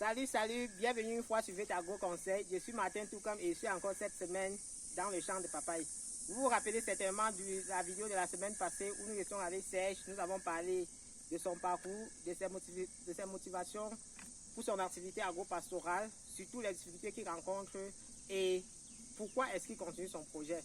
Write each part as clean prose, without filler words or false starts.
Salut, bienvenue une fois sur Vetago Conseil. Je suis Martin Toucam et je suis encore cette semaine dans le champ de papaye. Vous vous rappelez certainement de la vidéo de la semaine passée où nous étions avec Serge. Nous avons parlé de son parcours, de ses motivations pour son activité agro-pastorale, surtout les difficultés qu'il rencontre et pourquoi est-ce qu'il continue son projet.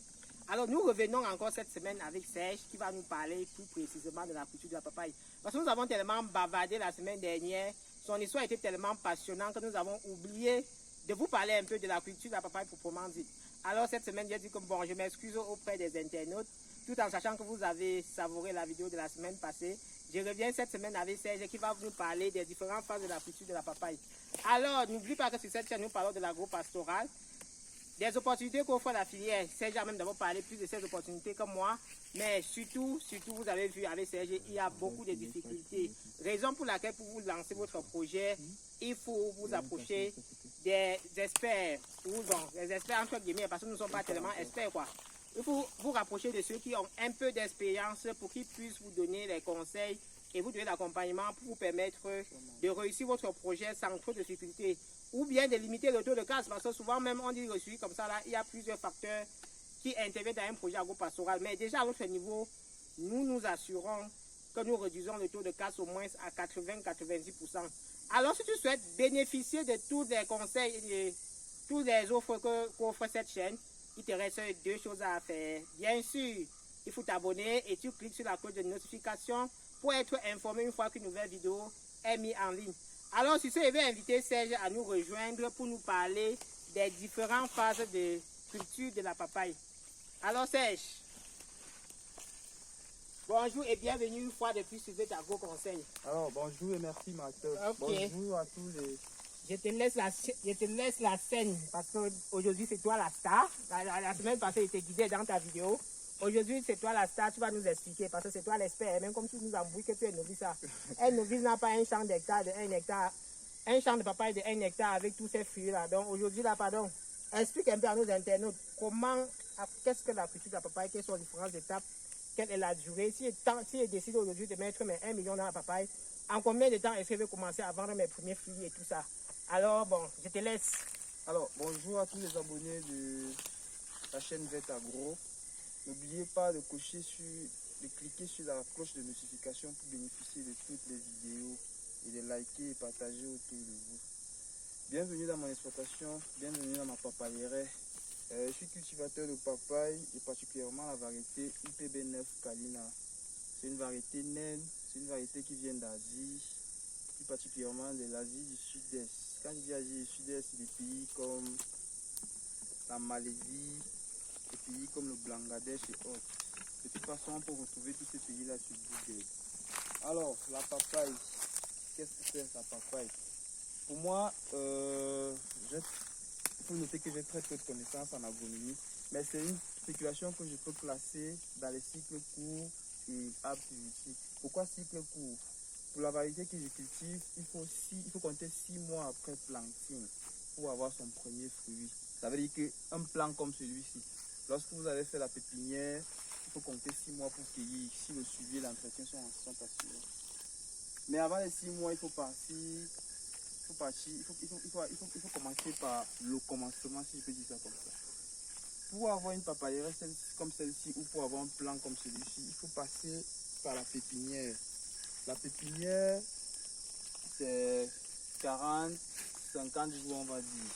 Alors nous revenons encore cette semaine avec Serge qui va nous parler plus précisément de la culture de la papaye. Parce que nous avons tellement bavardé la semaine dernière, son histoire était tellement passionnante que nous avons oublié de vous parler un peu de la culture de la papaye proprement dite. Alors cette semaine, j'ai dit que bon, je m'excuse auprès des internautes, tout en sachant que vous avez savouré la vidéo de la semaine passée. Je reviens cette semaine avec Serge qui va nous parler des différentes phases de la culture de la papaye. Alors, n'oublie pas que sur cette chaîne, nous parlons de l'agro-pastoral, des opportunités qu'offre la filière. Serge a même d'abord parlé plus de ces opportunités que moi, mais surtout, vous avez vu avec Serge, il y a beaucoup de difficultés. Raison pour laquelle pour vous lancer votre projet, il faut vous approcher des experts, ou bon, des experts entre guillemets, parce que nous ne sommes pas tellement experts quoi. Il faut vous rapprocher de ceux qui ont un peu d'expérience pour qu'ils puissent vous donner les conseils et vous donner l'accompagnement pour vous permettre de réussir votre projet sans trop de difficultés. Ou bien de limiter le taux de casse, parce que souvent même on dit reçu comme ça, là, il y a plusieurs facteurs qui interviennent dans un projet agro-pastoral. Mais déjà à notre niveau, nous nous assurons que nous réduisons le taux de casse au moins à 80-90%. Alors si tu souhaites bénéficier de tous les conseils et de toutes les offres qu'offre cette chaîne, il te reste deux choses à faire. Bien sûr, il faut t'abonner et tu cliques sur la cloche de notification pour être informé une fois qu'une nouvelle vidéo est mise en ligne. Alors, sur ce, je vais inviter Serge à nous rejoindre pour nous parler des différentes phases de culture de la papaye. Alors, Serge, bonjour et bienvenue une fois de plus sur Vetago Conseil. Alors, bonjour et merci, Martin. Okay. Bonjour à tous les... Je te laisse la scène parce qu'aujourd'hui, c'est toi la star. La semaine passée, je t'ai guidé dans ta vidéo. Aujourd'hui, c'est toi la star, tu vas nous expliquer parce que c'est toi l'expert. Même comme tu nous embrouilles que tu es novice. Un novice n'a pas un champ d'hectare de 1 hectare, un champ de papaye de 1 hectare avec tous ces fruits-là. Donc aujourd'hui, là, pardon, explique un peu à nos internautes qu'est-ce que la culture de la papaye, quelles sont les différentes étapes, quelle est la durée. Si je décide aujourd'hui de mettre mes 1 million dans la papaye, en combien de temps est-ce que je vais commencer à vendre mes premiers fruits et tout ça? Alors bon, je te laisse. Alors, bonjour à tous les abonnés de la chaîne Vetago. N'oubliez pas de cliquer sur la cloche de notification pour bénéficier de toutes les vidéos et de liker et partager autour de vous. Bienvenue dans mon exploitation, bienvenue dans ma papayerie. Je suis cultivateur de papaye et particulièrement la variété IPB9 Kalina. C'est une variété naine, c'est une variété qui vient d'Asie, plus particulièrement de l'Asie du Sud-Est. Quand je dis Asie du Sud-Est, c'est des pays comme la Malaisie, des pays comme le Bangladesh et autres. De toute façon, on peut retrouver tous ces pays-là sur Google. Alors, la papaye, qu'est-ce que c'est la papaye? Pour moi, il faut noter que j'ai très peu de connaissances en agronomie, mais c'est une spéculation que je peux classer dans les cycles courts et arbustifs. Pourquoi cycle court? Pour la variété que je cultive, il faut compter 6 mois après planting pour avoir son premier fruit. Ça veut dire qu'un plant comme celui-ci, lorsque vous avez fait la pépinière, il faut compter 6 mois pour cueillir si le suivi et l'entretien sont assurés. Mais avant les 6 mois, il faut commencer par le commencement, si je peux dire ça comme ça. Pour avoir une papayerie comme celle-ci ou pour avoir un plant comme celui-ci, il faut passer par la pépinière. La pépinière, c'est 40-50 jours, on va dire.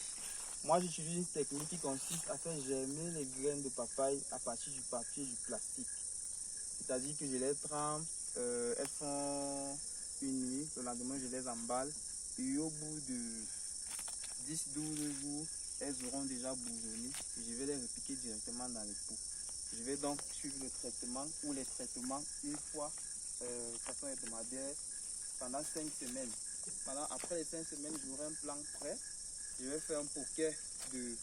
Moi, j'utilise une technique qui consiste à faire germer les graines de papaye à partir du papier et du plastique. C'est-à-dire que je les trempe, elles font une nuit, le lendemain, je les emballe. Et au bout de 10-12 jours, elles auront déjà bourgeonné et je vais les repiquer directement dans les pots. Je vais donc suivre le traitement ou les traitements une fois de façon hebdomadaire pendant 5 semaines. Après les 5 semaines, j'aurai un plan prêt. Je vais faire un poquet de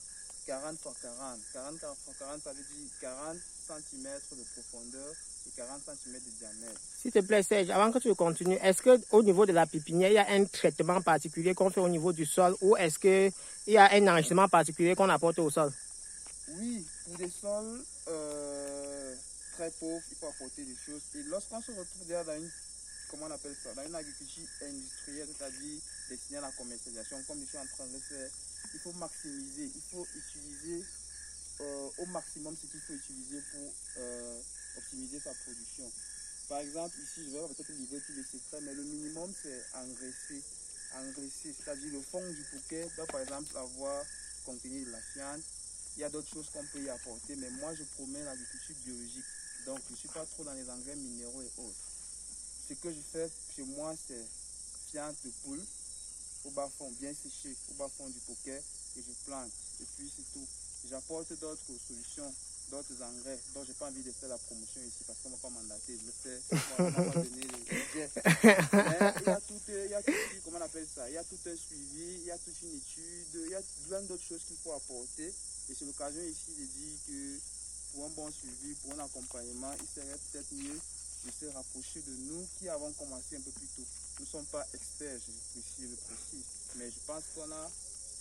40 x 40. 40 x 40, ça veut dire 40 cm de profondeur et 40 cm de diamètre. S'il te plaît, Serge, avant que tu continues, est-ce qu'au niveau de la pépinière, il y a un traitement particulier qu'on fait au niveau du sol ou est-ce qu'il y a un enrichissement particulier qu'on apporte au sol? Oui, pour des sols très pauvres, il faut apporter des choses. Et lorsqu'on se retrouve déjà dans une, comment on appelle ça, dans une agriculture industrielle, c'est-à-dire destiné à la commercialisation, comme je suis en train de le faire, il faut maximiser, il faut utiliser au maximum ce qu'il faut utiliser pour optimiser sa production. Par exemple, ici, je vais peut-être livrer tous les secrets, mais le minimum, c'est engraisser. Engraisser, c'est-à-dire le fond du bouquet doit par exemple contenir de la fiente. Il y a d'autres choses qu'on peut y apporter, mais moi, je promets l'agriculture biologique. Donc, je ne suis pas trop dans les engrais minéraux et autres. Ce que je fais chez moi, c'est fiente de poule au bas-fond, bien séché au bas-fond du bouquet, et je plante. Et puis, c'est tout. J'apporte d'autres solutions, d'autres engrais dont je n'ai pas envie de faire la promotion ici parce qu'on ne m'a pas mandaté de le faire. On ne m'a pas donné les budgets. Mais il y a tout, comment on appelle ça? Il y a tout un suivi, il y a toute une étude, il y a plein d'autres choses qu'il faut apporter. Et c'est l'occasion ici de dire que pour un bon suivi, pour un accompagnement, il serait peut-être mieux de se rapprocher de nous qui avons commencé un peu plus tôt. Nous ne sommes pas experts, je le précise, mais je pense qu'on a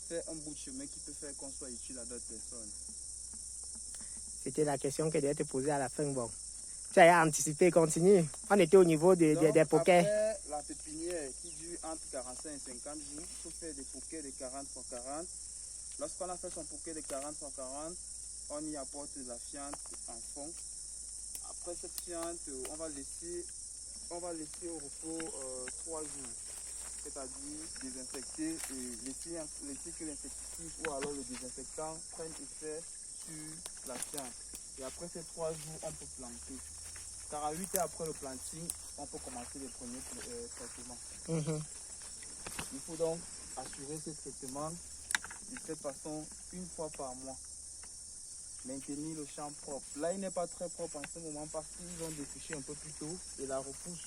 fait un bout de chemin qui peut faire qu'on soit utile à d'autres personnes. C'était la question que je devais te poser à la fin. Bon, tu as anticipé, continue. On était au niveau des poquets. Après la pépinière qui dure entre 45 et 50 jours, il faut faire des poquets de 40 x 40. Lorsqu'on a fait son poquet de 40 x 40, on y apporte de la fiente en fond. Après cette fiente, on va laisser au repos 3 jours. C'est-à-dire désinfecter et laisser que l'insecticide ou alors le désinfectant prenne effet sur la fiente. Et après ces 3 jours, on peut planter. 48 heures après le planting, on peut commencer les premiers traitements. Il faut donc assurer ces traitements de cette façon une fois par mois. Maintenir le champ propre. Là, il n'est pas très propre en ce moment parce qu'ils ont défriché un peu plus tôt et la repousse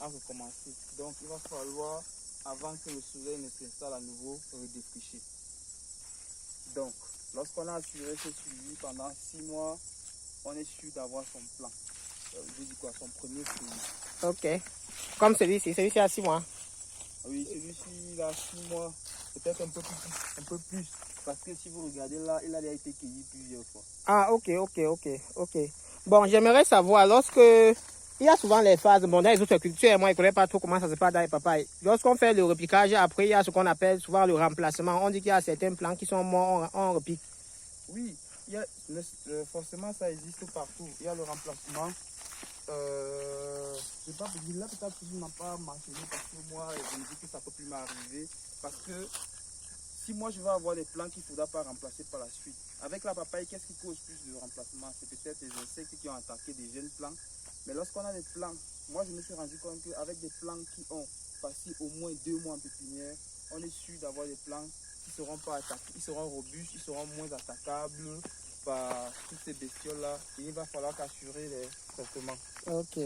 a recommencé. Donc, il va falloir, avant que le soleil ne s'installe à nouveau, redéfricher. Donc, lorsqu'on a assuré ce suivi pendant 6 mois, on est sûr d'avoir son plan. Je dis quoi, son premier suivi. Ok. Comme celui-ci a 6 mois. Oui, celui-ci, il a 6 mois, peut-être un peu plus. Parce que si vous regardez là, il a déjà été cueilli plusieurs fois. Ah, ok. Bon, j'aimerais savoir, il y a souvent les phases, bon, dans les autres cultures, moi, je ne connais pas trop comment ça se passe dans les papayes. Lorsqu'on fait le repiquage, après, il y a ce qu'on appelle souvent le remplacement. On dit qu'il y a certains plants qui sont morts, on repique. Oui, forcément, ça existe partout. Il y a le remplacement. Je sais pas, là, peut-être que je n'ai pas mentionné parce que moi, je me dis que ça peut plus m'arriver. Parce que si moi, je vais avoir des plants qu'il ne faudra pas remplacer par la suite. Avec la papaye, qu'est-ce qui cause plus de remplacement? C'est peut-être les insectes qui ont attaqué des jeunes plants. Mais lorsqu'on a des plants, moi, je me suis rendu compte qu'avec des plants qui ont passé au moins 2 mois en pépinière, on est sûr d'avoir des plants qui ne seront pas attaqués. Ils seront robustes, ils seront moins attaquables par toutes ces bestioles-là. Et il va falloir assurer les traitements. Ok.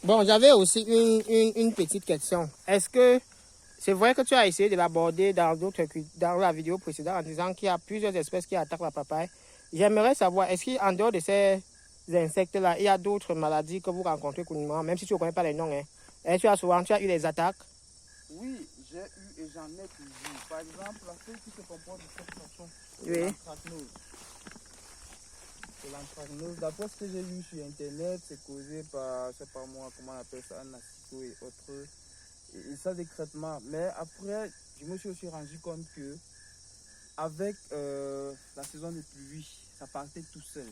Bon, j'avais aussi une petite question. Est-ce que c'est vrai que tu as essayé de l'aborder dans la vidéo précédente en disant qu'il y a plusieurs espèces qui attaquent la papaye? J'aimerais savoir, est-ce qu'en dehors de ces insectes-là, il y a d'autres maladies que vous rencontrez couramment, même si tu ne connais pas les noms, hein? Est-ce que tu as eu des attaques? Oui, j'ai eu et j'en ai toujours. Par exemple, la feuille qui se comporte de cette façon, Oui. C'est l'anthracnose. D'après ce que j'ai lu sur Internet, c'est causé par, je sais pas moi, comment on appelle ça, un asito et autres. Et ça, des traitements. Mais après, je me suis aussi rendu compte que avec la saison des pluies, ça partait tout seul.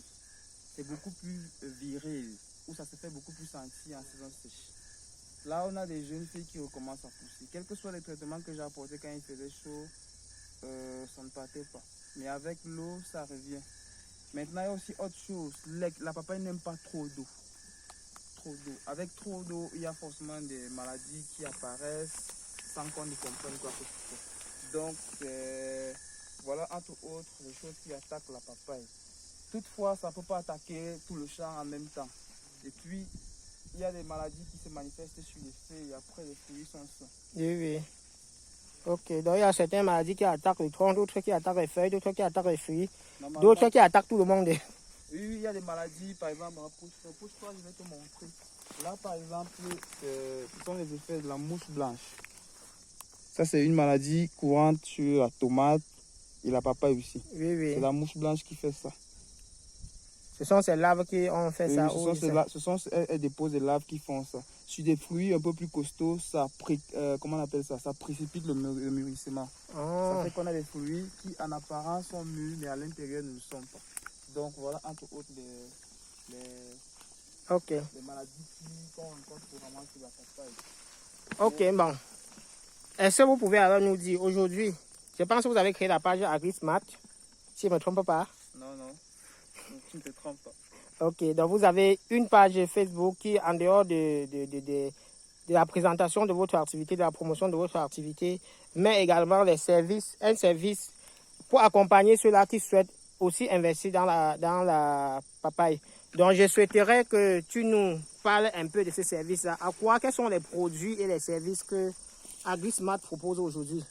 C'est beaucoup plus viril, où ça se fait beaucoup plus sentir en saison sèche. Là, on a des jeunes filles qui recommencent à pousser. Quels que soient les traitements que j'ai apportés quand il faisait chaud, ça ne partait pas. Mais avec l'eau, ça revient. Maintenant, il y a aussi autre chose. La papaye n'aime pas trop d'eau. Avec trop d'eau, il y a forcément des maladies qui apparaissent sans qu'on ne comprenne quoi que ce soit. Donc, voilà, entre autres, les choses qui attaquent la papaye. Toutefois, ça ne peut pas attaquer tout le champ en même temps. Et puis, il y a des maladies qui se manifestent sur les feuilles et après les fruits sont sains. Oui. Ok, donc il y a certaines maladies qui attaquent le tronc, d'autres qui attaquent les feuilles, d'autres qui attaquent les fruits, d'autres qui attaquent tout le monde. Oui, il y a des maladies, par exemple, pousse-toi, je vais te montrer. Là, par exemple, ce sont les effets de la mouche blanche. Ça, c'est une maladie courante sur la tomate et la papaye aussi. Oui. C'est la mouche blanche qui fait ça. Ce sont ces larves qui ont fait ça. Elles déposent des larves qui font ça. sur des fruits un peu plus costauds, comment on appelle ça? Ça précipite le mûrissement. Ça fait qu'on a des fruits qui en apparence sont mûrs, mais à l'intérieur ne le sont pas. Donc voilà entre autres les maladies qu'on rencontre couramment sur la papaye. Ok, bon. Est-ce que vous pouvez alors nous dire aujourd'hui, je pense que vous avez créé la page AgriSmart, si je ne me trompe pas. Non, tu ne te trompes pas. Ok, donc vous avez une page Facebook qui, en dehors de la présentation de votre activité, de la promotion de votre activité, mais également un service pour accompagner ceux-là qui souhaitent aussi investir dans la papaye. Donc, je souhaiterais que tu nous parles un peu de ce service-là. Quels sont les produits et les services que AgriSmart propose aujourd'hui?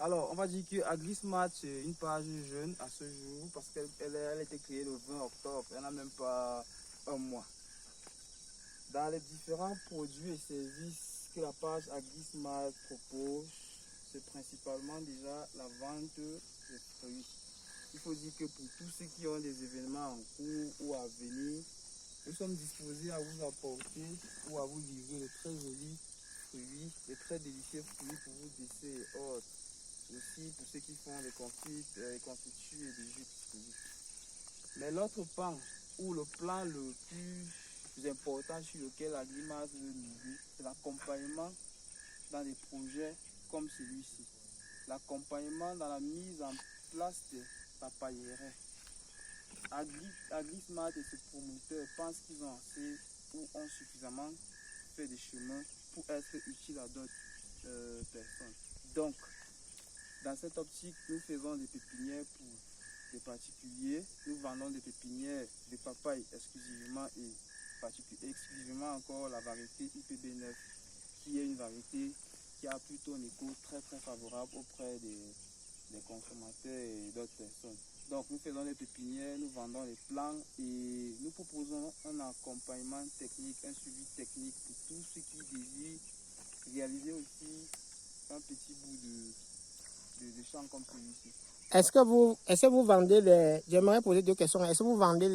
Alors, on va dire que AgriSmart, c'est une page jeune à ce jour parce qu'elle a été créée le 20 octobre. Elle n'a même pas un mois. Dans les différents produits et services que la page AgriSmart propose, c'est principalement déjà la vente des fruits. Il faut dire que pour tous ceux qui ont des événements en cours ou à venir, nous sommes disposés à vous apporter ou à vous livrer de très jolis fruits, de très délicieux fruits pour vos desserts et autres. Aussi pour ceux qui font des confitures et des jus de fruits. Mais l'autre pan ou le plan le plus important sur lequel AgriSmart veut miser, c'est l'accompagnement dans des projets comme celui-ci. L'accompagnement dans la mise en place des papayerais. AgriSmart et ses promoteurs pensent qu'ils ont assez ou ont suffisamment fait des chemins pour être utiles à d'autres personnes. Donc, dans cette optique, nous faisons des pépinières pour des particuliers. Nous vendons des pépinières de papaye exclusivement et exclusivement encore la variété IPB9, qui est une variété qui a plutôt un écho très très favorable auprès des consommateurs et d'autres personnes. Donc nous faisons des pépinières, nous vendons les plants et nous proposons un accompagnement technique, un suivi technique pour tous ceux qui désirent réaliser aussi un petit bout de champ comme celui-ci. Est-ce que vous vendez j'aimerais poser deux questions. Est-ce que vous vendez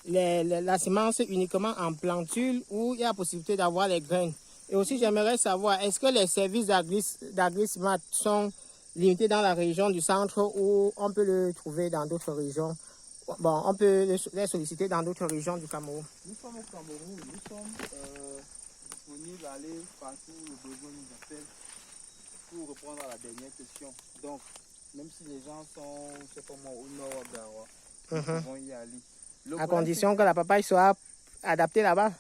la semence uniquement en plantule ou il y a la possibilité d'avoir les graines? Et aussi, j'aimerais savoir, est-ce que les services d'AgriSmart sont limités dans la région du centre ou on peut le trouver dans d'autres régions? Bon, on peut les solliciter dans d'autres régions du Cameroun. Nous sommes au Cameroun, nous sommes disponibles à aller partout où le besoin nous appelle. Pour répondre à la dernière question, donc même si les gens sont, je sais pas moi, au nord à Garoua, nous pouvons y aller. À condition que la papaye soit adaptée là-bas?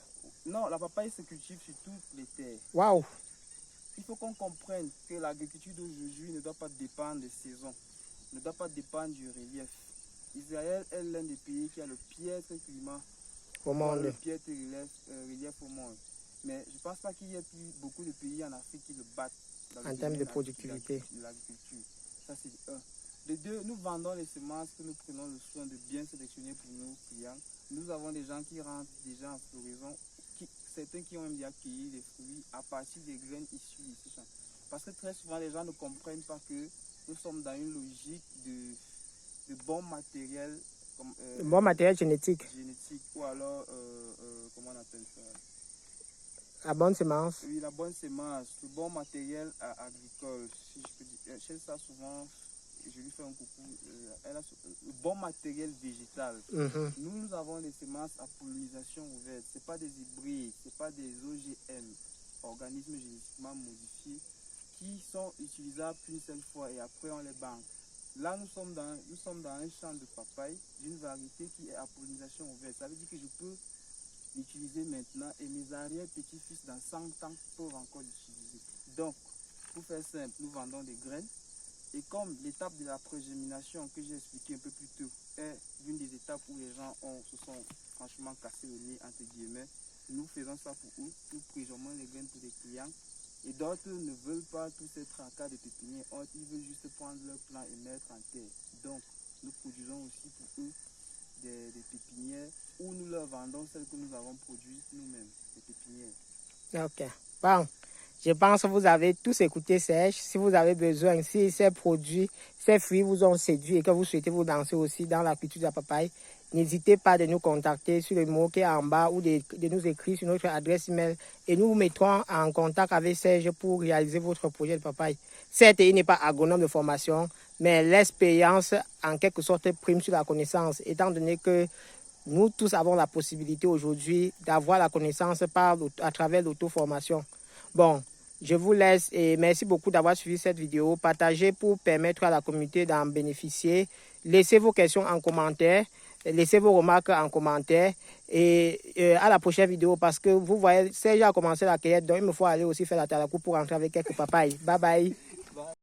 Non, la papaye se cultive sur toutes les terres. Waouh! Il faut qu'on comprenne que l'agriculture d'aujourd'hui ne doit pas dépendre des saisons, ne doit pas dépendre du relief. Israël est l'un des pays qui a le piètre climat au monde. Le piètre relief au monde. Mais je ne pense pas qu'il y ait beaucoup de pays en Afrique qui le battent. En termes de productivité. L'agriculture. Ça, c'est un. De deux, nous vendons les semences que nous prenons le soin de bien sélectionner pour nos clients. Nous avons des gens qui rentrent déjà en floraison, certains qui ont même déjà cueilli des fruits à partir des graines issues de ces champs. Parce que très souvent, les gens ne comprennent pas que nous sommes dans une logique de bon matériel. Bon matériel génétique. Ou alors, comment on appelle ça? La bonne semence. Oui, la bonne semence, le bon matériel agricole. Si je peux dire, chez ça souvent, je lui fais un coucou. Elle a le bon matériel végétal. Nous avons des semences à pollinisation ouverte. Ce n'est pas des hybrides, ce n'est pas des OGM, organismes génétiquement modifiés, qui sont utilisables qu'une seule fois et après on les banque. Là, nous sommes dans un champ de papaye d'une variété qui est à pollinisation ouverte. Ça veut dire que je peux l'utiliser maintenant et mes arrière-petits-fils dans 100 ans peuvent encore l'utiliser. Donc, pour faire simple, nous vendons des graines et comme l'étape de la progémination que j'ai expliqué un peu plus tôt est l'une des étapes où les gens se sont franchement cassés le nez entre guillemets, nous faisons ça pour eux, nous préservons les graines pour des clients et d'autres ne veulent pas tous ces tracas de pépinières, ils veulent juste prendre leur plant et mettre en terre. Donc, nous produisons aussi pour eux des pépinières où nous leur vendons celles que nous avons produites nous-mêmes, les pépinières. Ok. Bon, je pense que vous avez tous écouté Serge. Si vous avez besoin, si ces produits, ces fruits vous ont séduit et que vous souhaitez vous lancer aussi dans la culture de la papaye, n'hésitez pas de nous contacter sur le mot qui est en bas ou de nous écrire sur notre adresse email et nous vous mettrons en contact avec Serge pour réaliser votre projet de papaye. Certes, il n'est pas agronome de formation, mais l'expérience en quelque sorte prime sur la connaissance, étant donné que nous tous avons la possibilité aujourd'hui d'avoir la connaissance à travers l'auto-formation. Bon, je vous laisse et merci beaucoup d'avoir suivi cette vidéo. Partagez pour permettre à la communauté d'en bénéficier. Laissez vos questions en commentaire, laissez vos remarques en commentaire et à la prochaine vidéo parce que vous voyez, Serge a commencé la cueillette, donc il me faut aller aussi faire la talakou pour rentrer avec quelques papayes. Bye bye.